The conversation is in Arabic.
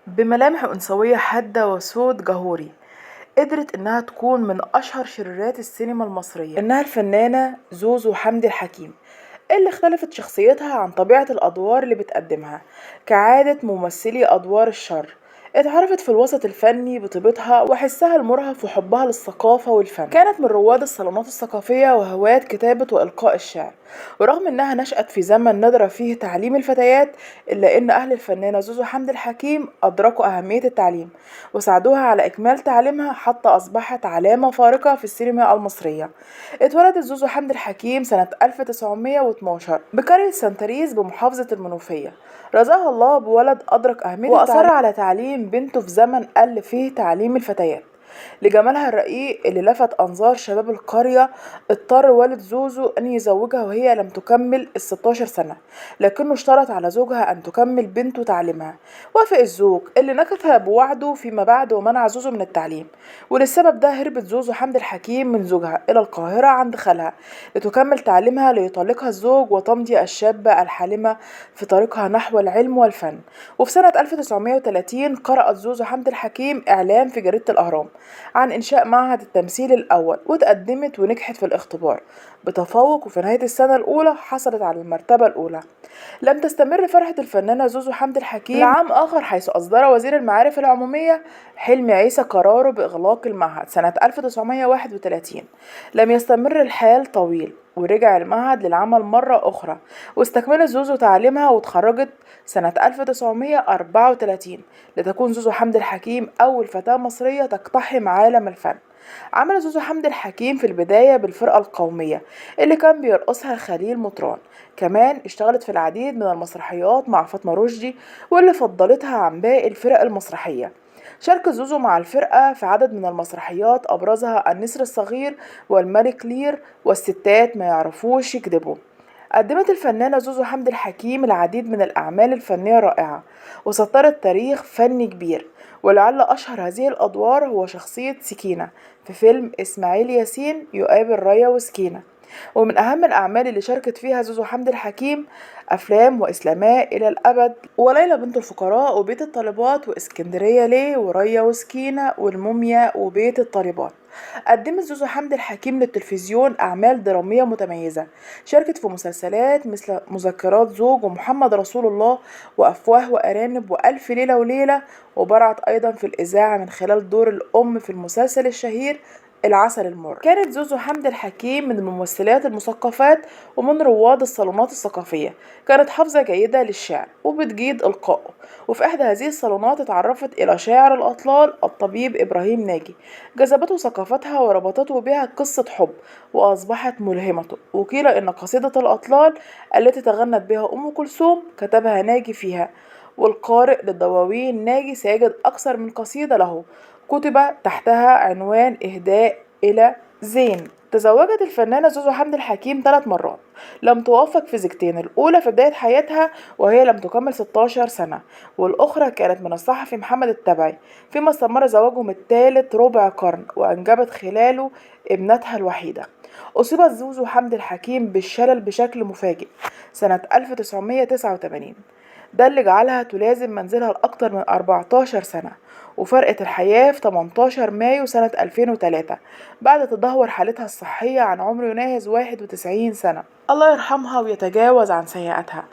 بملامح أنثوية حادة وصوت جهوري، قدرت إنها تكون من أشهر شريرات السينما المصرية. إنها الفنانة زوزو حمدي الحكيم، اللي اختلفت شخصيتها عن طبيعة الأدوار اللي بتقدمها كعادة ممثلي أدوار الشر. اتعرفت في الوسط الفني بطيبتها وحسها المرهف وحبها للثقافة والفن. كانت من رواد الصالونات الثقافية وهواة كتابة وإلقاء الشعر، ورغم إنها نشأت في زمن ندر فيه تعليم الفتيات، إلا إن أهل الفنانة زوزو حمد الحكيم أدركوا أهمية التعليم وساعدوها على إكمال تعليمها حتى أصبحت علامة فارقة في السينما المصرية. اتولدت زوزو حمد الحكيم سنة 1912 بقرية سانتريز بمحافظة المنوفية. رزقها الله بولد أدرك أهمية وأصر على تعليم بنته في زمن قل فيه تعليم الفتيات. لجمالها الرقيق اللي لفت أنظار شباب القرية، اضطر والد زوزو أن يزوجها وهي لم تكمل ال16 سنة، لكنه اشترط على زوجها أن تكمل بنته تعليمها. وافق الزوج اللي نكث بوعده فيما بعد ومنع زوزو من التعليم، وللسبب ده هربت زوزو حمد الحكيم من زوجها إلى القاهرة عند خالها لتكمل تعليمها ليطلقها الزوج وتمضي الشابة الحالمة في طريقها نحو العلم والفن. وفي سنة 1930 قرأت زوزو حمد الحكيم إعلان في جريدة الأهرام عن إنشاء معهد التمثيل الأول، وتقدمت ونجحت في الاختبار بتفوق، وفي نهاية السنة الأولى حصلت على المرتبة الأولى. لم تستمر فرحة الفنانة زوزو حمد الحكيم لعام آخر، حيث أصدر وزير المعارف العمومية حلمي عيسى قراره بإغلاق المعهد سنة 1931. لم يستمر الحال طويل ورجع المعهد للعمل مرة أخرى، واستكملت زوزو تعليمها وتخرجت سنة 1934 لتكون زوزو حمد الحكيم أول فتاة مصرية تقتحم عالم الفن. عمل زوزو حمد الحكيم في البداية بالفرقة القومية اللي كان بيرقصها خليل مطران. كمان اشتغلت في العديد من المسرحيات مع فاطمة رشدي، واللي فضلتها عن باقي الفرق المسرحية. شاركت زوزو مع الفرقة في عدد من المسرحيات أبرزها النسر الصغير والملك لير والستات ما يعرفوش يكذبوا. قدمت الفنانة زوزو حمد الحكيم العديد من الأعمال الفنية الرائعة وسطرت تاريخ فني كبير، ولعل أشهر هذه الأدوار هو شخصية سكينة في فيلم إسماعيل ياسين يقابل ريا وسكينة. ومن أهم الأعمال اللي شاركت فيها زوزو حمد الحكيم أفلام وإسلاماء إلى الأبد وليلى بنت الفقراء وبيت الطالبات وإسكندرية ليه وريا وسكينة والموميا وبيت الطالبات. قدمت زوزو حمد الحكيم للتلفزيون أعمال درامية متميزة، شاركت في مسلسلات مثل مذكرات زوج ومحمد رسول الله وأفواه وأرانب وألف ليلة وليلة، وبرعت أيضا في الإذاعة من خلال دور الأم في المسلسل الشهير العسل المر. كانت زوزو حمد الحكيم من الممثلات المثقفات ومن رواد الصالونات الثقافية، كانت حافظة جيدة للشعر وبتجيد إلقائه. وفي إحدى هذه الصالونات اتعرفت إلى شاعر الأطلال الطبيب إبراهيم ناجي، جذبته ثقافتها وربطته بها قصة حب وأصبحت ملهمته. وقيل إن قصيدة الأطلال التي تغنت بها أم كلثوم كتبها ناجي فيها، والقارئ للدواوين ناجي سيجد أكثر من قصيدة له كتب تحتها عنوان إهداء إلى زين. تزوجت الفنانة زوزو حمد الحكيم 3 مرات، لم توفق في زوجتين، الأولى في بداية حياتها وهي لم تكمل 16 سنة، والأخرى كانت من الصحفي محمد التبعي، فيما استمر زواجهم الثالث ربع قرن وأنجبت خلاله ابنتها الوحيدة. أصيبت زوزو حمد الحكيم بالشلل بشكل مفاجئ سنة 1989، ده اللي جعلها تلازم منزلها لأكتر من 14 سنة، وفرقت الحياة في 18 مايو سنة 2003 بعد تدهور حالتها الصحية عن عمر يناهز 91 سنة. الله يرحمها ويتجاوز عن سيئاتها.